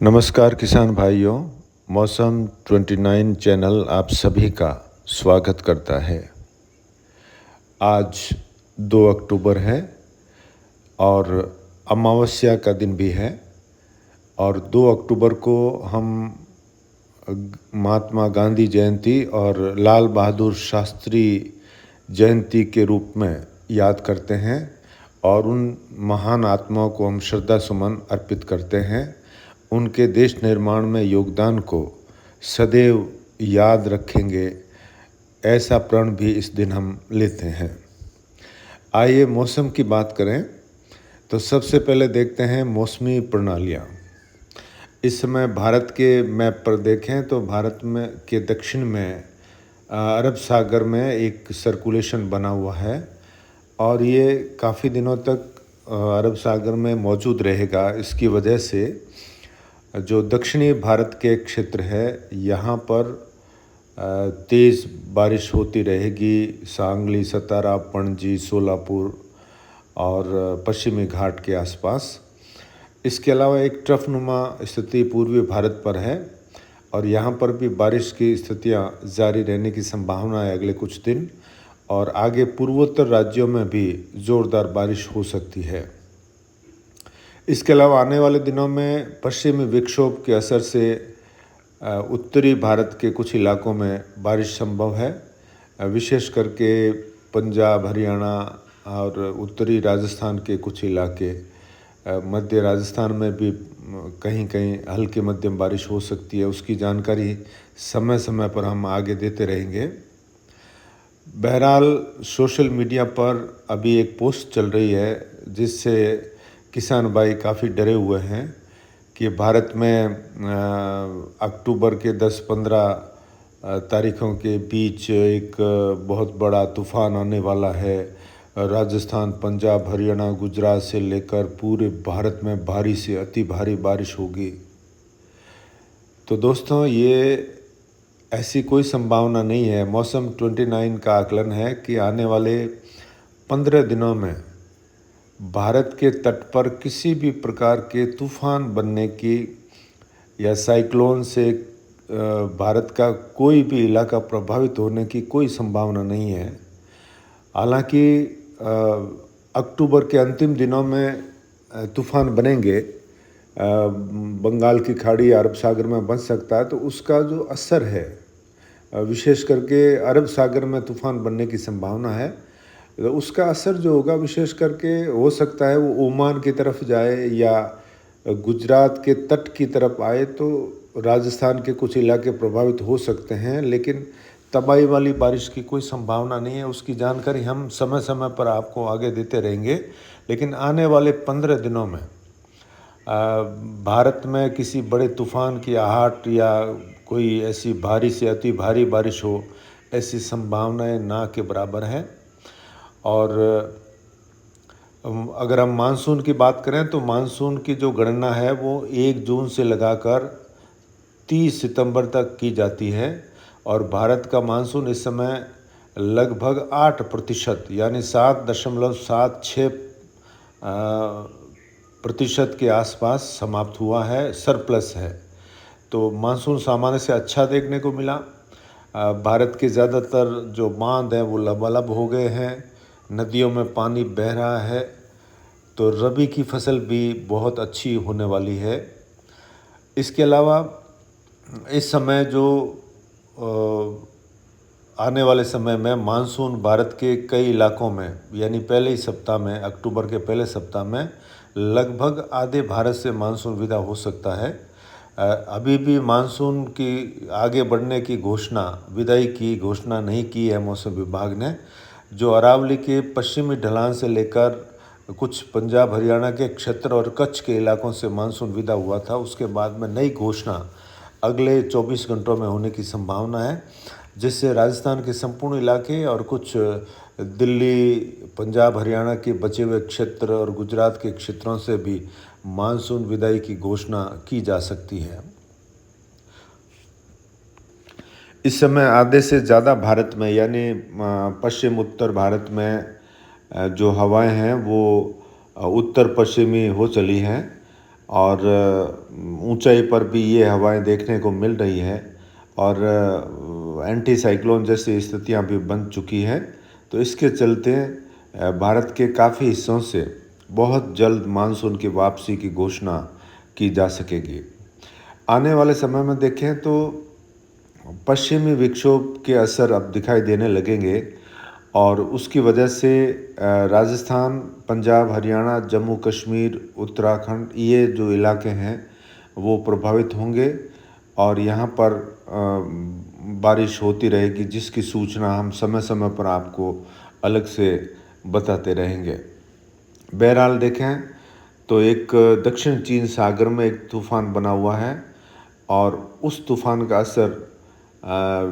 नमस्कार किसान भाइयों। मौसम 29 चैनल आप सभी का स्वागत करता है। आज 2 अक्टूबर है और अमावस्या का दिन भी है और 2 अक्टूबर को हम महात्मा गांधी जयंती और लाल बहादुर शास्त्री जयंती के रूप में याद करते हैं और उन महान आत्माओं को हम श्रद्धा सुमन अर्पित करते हैं। उनके देश निर्माण में योगदान को सदैव याद रखेंगे, ऐसा प्रण भी इस दिन हम लेते हैं। आइए मौसम की बात करें तो सबसे पहले देखते हैं मौसमी प्रणालियाँ। इस समय भारत के मैप पर देखें तो भारत में के दक्षिण में अरब सागर में एक सर्कुलेशन बना हुआ है और ये काफ़ी दिनों तक अरब सागर में मौजूद रहेगा। इसकी वजह से जो दक्षिणी भारत के क्षेत्र है यहाँ पर तेज़ बारिश होती रहेगी। सांगली, सतारा, पणजी, सोलापुर और पश्चिमी घाट के आसपास। इसके अलावा एक ट्रफनुमा स्थिति पूर्वी भारत पर है और यहाँ पर भी बारिश की स्थितियाँ जारी रहने की संभावना है अगले कुछ दिन और आगे पूर्वोत्तर राज्यों में भी ज़ोरदार बारिश हो सकती है। इसके अलावा आने वाले दिनों में पश्चिमी विक्षोभ के असर से उत्तरी भारत के कुछ इलाकों में बारिश संभव है, विशेष करके पंजाब, हरियाणा और उत्तरी राजस्थान के कुछ इलाके। मध्य राजस्थान में भी कहीं कहीं हल्की मध्यम बारिश हो सकती है। उसकी जानकारी समय समय पर हम आगे देते रहेंगे। बहरहाल सोशल मीडिया पर अभी एक पोस्ट चल रही है जिससे किसान भाई काफ़ी डरे हुए हैं कि भारत में अक्टूबर के 10-15 तारीखों के बीच एक बहुत बड़ा तूफ़ान आने वाला है। राजस्थान, पंजाब, हरियाणा, गुजरात से लेकर पूरे भारत में भारी से अति भारी बारिश होगी। तो दोस्तों, ये ऐसी कोई संभावना नहीं है। मौसम 29 का आकलन है कि आने वाले 15 दिनों में भारत के तट पर किसी भी प्रकार के तूफ़ान बनने की या साइक्लोन से भारत का कोई भी इलाका प्रभावित होने की कोई संभावना नहीं है। हालांकि अक्टूबर के अंतिम दिनों में तूफ़ान बनेंगे, बंगाल की खाड़ी अरब सागर में बन सकता है, तो उसका जो असर है विशेष करके अरब सागर में तूफ़ान बनने की संभावना है। तो उसका असर जो होगा विशेष करके हो सकता है वो ओमान की तरफ जाए या गुजरात के तट की तरफ आए, तो राजस्थान के कुछ इलाके प्रभावित हो सकते हैं, लेकिन तबाही वाली बारिश की कोई संभावना नहीं है। उसकी जानकारी हम समय समय पर आपको आगे देते रहेंगे। लेकिन आने वाले 15 दिनों में भारत में किसी बड़े तूफ़ान की आहट या कोई ऐसी भारी से अति भारी बारिश हो, ऐसी संभावनाएं ना के बराबर है। और अगर हम मानसून की बात करें तो मानसून की जो गणना है वो 1 जून से लगाकर 30 सितंबर तक की जाती है और भारत का मानसून इस समय लगभग 8% यानी 7.76% के आसपास समाप्त हुआ है, सरप्लस है। तो मानसून सामान्य से अच्छा देखने को मिला। भारत के ज़्यादातर जो बांध हैं वो लबालब हो गए हैं, नदियों में पानी बह रहा है, तो रबी की फसल भी बहुत अच्छी होने वाली है। इसके अलावा इस समय जो आने वाले समय में मानसून भारत के कई इलाकों में यानी पहले ही सप्ताह में, अक्टूबर के पहले सप्ताह में लगभग आधे भारत से मानसून विदा हो सकता है। अभी भी मानसून की आगे बढ़ने की घोषणा, विदाई की घोषणा नहीं की है मौसम विभाग ने। जो अरावली के पश्चिमी ढलान से लेकर कुछ पंजाब, हरियाणा के क्षेत्र और कच्छ के इलाकों से मानसून विदा हुआ था, उसके बाद में नई घोषणा अगले 24 घंटों में होने की संभावना है, जिससे राजस्थान के संपूर्ण इलाके और कुछ दिल्ली, पंजाब, हरियाणा के बचे हुए क्षेत्र और गुजरात के क्षेत्रों से भी मानसून विदाई की घोषणा की जा सकती है। इस समय आधे से ज़्यादा भारत में यानी पश्चिम उत्तर भारत में जो हवाएं हैं वो उत्तर पश्चिमी हो चली हैं और ऊंचाई पर भी ये हवाएं देखने को मिल रही है और एंटी साइक्लोन जैसी स्थितियां भी बन चुकी हैं। तो इसके चलते भारत के काफ़ी हिस्सों से बहुत जल्द मानसून की वापसी की घोषणा की जा सकेगी। आने वाले समय में देखें तो पश्चिमी विक्षोभ के असर अब दिखाई देने लगेंगे और उसकी वजह से राजस्थान, पंजाब, हरियाणा, जम्मू कश्मीर, उत्तराखंड ये जो इलाके हैं वो प्रभावित होंगे और यहाँ पर बारिश होती रहेगी, जिसकी सूचना हम समय समय पर आपको अलग से बताते रहेंगे। बहरहाल देखें तो एक दक्षिण चीन सागर में एक तूफ़ान बना हुआ है और उस तूफ़ान का असर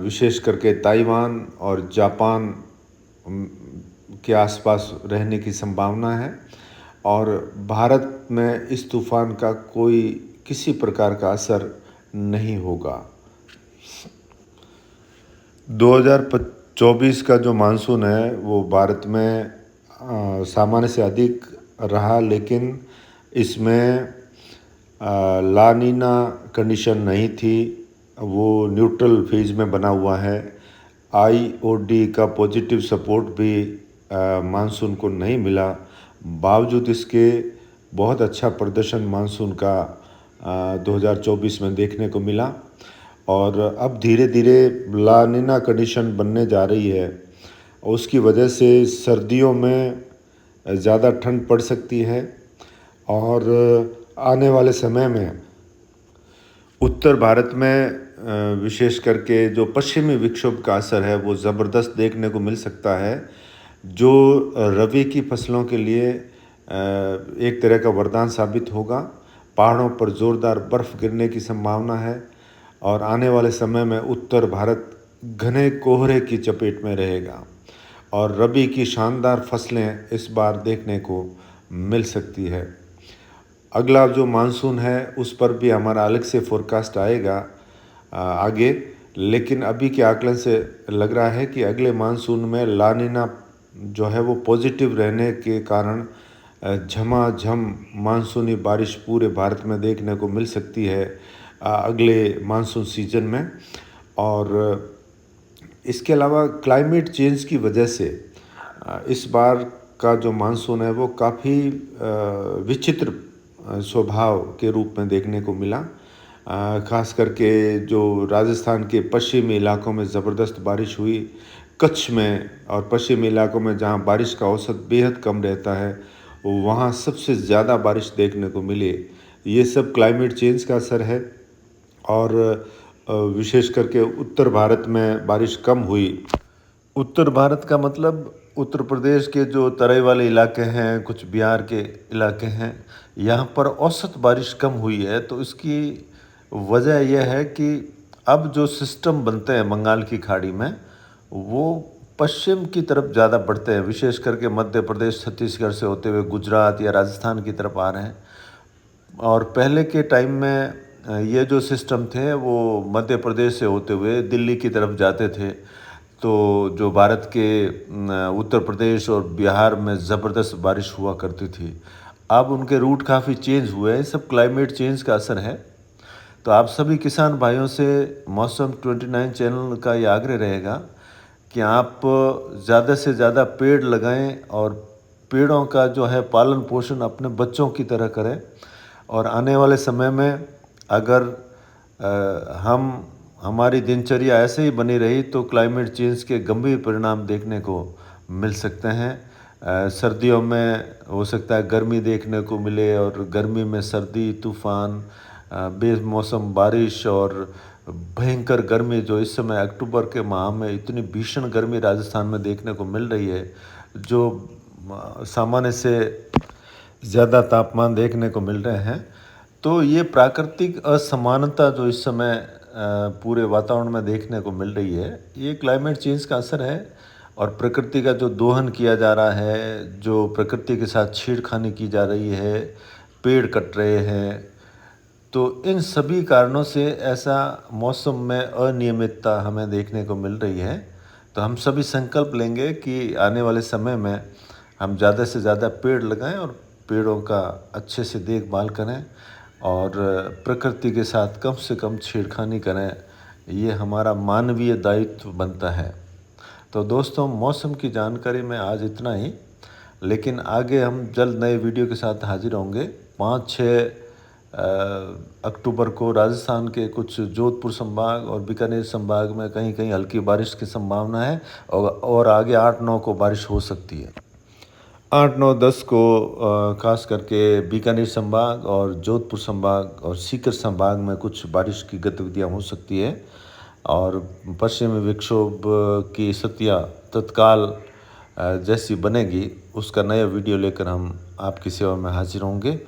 विशेष करके ताइवान और जापान के आसपास रहने की संभावना है और भारत में इस तूफ़ान का कोई किसी प्रकार का असर नहीं होगा। 2024 का जो मानसून है वो भारत में सामान्य से अधिक रहा, लेकिन इसमें ला नीना कंडीशन नहीं थी, वो न्यूट्रल फेज में बना हुआ है। IOD का पॉजिटिव सपोर्ट भी मानसून को नहीं मिला, बावजूद इसके बहुत अच्छा प्रदर्शन मानसून का 2024 में देखने को मिला और अब धीरे धीरे ला नीना कंडीशन बनने जा रही है। उसकी वजह से सर्दियों में ज़्यादा ठंड पड़ सकती है और आने वाले समय में उत्तर भारत में विशेष करके जो पश्चिमी विक्षोभ का असर है वो ज़बरदस्त देखने को मिल सकता है, जो रबी की फसलों के लिए एक तरह का वरदान साबित होगा। पहाड़ों पर ज़ोरदार बर्फ़ गिरने की संभावना है और आने वाले समय में उत्तर भारत घने कोहरे की चपेट में रहेगा और रबी की शानदार फसलें इस बार देखने को मिल सकती है। अगला जो मानसून है उस पर भी हमारा अलग से फोरकास्ट आएगा आगे, लेकिन अभी के आकलन से लग रहा है कि अगले मानसून में ला नीना जो है वो पॉजिटिव रहने के कारण झमाझम मानसूनी बारिश पूरे भारत में देखने को मिल सकती है अगले मानसून सीजन में। और इसके अलावा क्लाइमेट चेंज की वजह से इस बार का जो मानसून है वो काफ़ी विचित्र स्वभाव के रूप में देखने को मिला। ख़ास करके जो राजस्थान के पश्चिमी इलाकों में ज़बरदस्त बारिश हुई, कच्छ में और पश्चिमी इलाकों में जहाँ बारिश का औसत बेहद कम रहता है वहाँ सबसे ज़्यादा बारिश देखने को मिली। ये सब क्लाइमेट चेंज का असर है और विशेष करके उत्तर भारत में बारिश कम हुई। उत्तर भारत का मतलब उत्तर प्रदेश के जो तराई वाले इलाके हैं, कुछ बिहार के इलाके हैं, यहाँ पर औसत बारिश कम हुई है। तो इसकी वजह यह है कि अब जो सिस्टम बनते हैं बंगाल की खाड़ी में वो पश्चिम की तरफ ज़्यादा बढ़ते हैं, विशेष करके मध्य प्रदेश, छत्तीसगढ़ से होते हुए गुजरात या राजस्थान की तरफ आ रहे हैं। और पहले के टाइम में ये जो सिस्टम थे वो मध्य प्रदेश से होते हुए दिल्ली की तरफ जाते थे, तो जो भारत के उत्तर प्रदेश और बिहार में ज़बरदस्त बारिश हुआ करती थी। अब उनके रूट काफ़ी चेंज हुए हैं, सब क्लाइमेट चेंज का असर है। तो आप सभी किसान भाइयों से मौसम 29 चैनल का ये आग्रह रहेगा कि आप ज़्यादा से ज़्यादा पेड़ लगाएं और पेड़ों का जो है पालन पोषण अपने बच्चों की तरह करें। और आने वाले समय में अगर हमारी दिनचर्या ऐसे ही बनी रही तो क्लाइमेट चेंज के गंभीर परिणाम देखने को मिल सकते हैं। सर्दियों में हो सकता है गर्मी देखने को मिले और गर्मी में सर्दी, तूफ़ान, बेमौसम बारिश और भयंकर गर्मी जो इस समय अक्टूबर के माह में इतनी भीषण गर्मी राजस्थान में देखने को मिल रही है, जो सामान्य से ज़्यादा तापमान देखने को मिल रहे हैं। तो ये प्राकृतिक असमानता जो इस समय पूरे वातावरण में देखने को मिल रही है, ये क्लाइमेट चेंज का असर है। और प्रकृति का जो दोहन किया जा रहा है, जो प्रकृति के साथ छेड़खानी की जा रही है, पेड़ कट रहे हैं, तो इन सभी कारणों से ऐसा मौसम में अनियमितता हमें देखने को मिल रही है। तो हम सभी संकल्प लेंगे कि आने वाले समय में हम ज़्यादा से ज़्यादा पेड़ लगाएं और पेड़ों का अच्छे से देखभाल करें और प्रकृति के साथ कम से कम छेड़खानी करें, ये हमारा मानवीय दायित्व बनता है। तो दोस्तों, मौसम की जानकारी में आज इतना ही, लेकिन आगे हम जल्द नए वीडियो के साथ हाजिर होंगे। 5-6 अक्टूबर को राजस्थान के कुछ जोधपुर संभाग और बीकानेर संभाग में कहीं कहीं हल्की बारिश की संभावना है और आगे 8-9 को बारिश हो सकती है। 8-9-10 को खास करके बीकानेर संभाग और जोधपुर संभाग और सीकर संभाग में कुछ बारिश की गतिविधियां हो सकती है और पश्चिमी विक्षोभ की स्थितियां तत्काल जैसी बनेगी उसका नया वीडियो लेकर हम आपकी सेवा में हाजिर होंगे।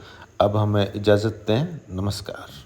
अब हमें इजाज़त दें। नमस्कार।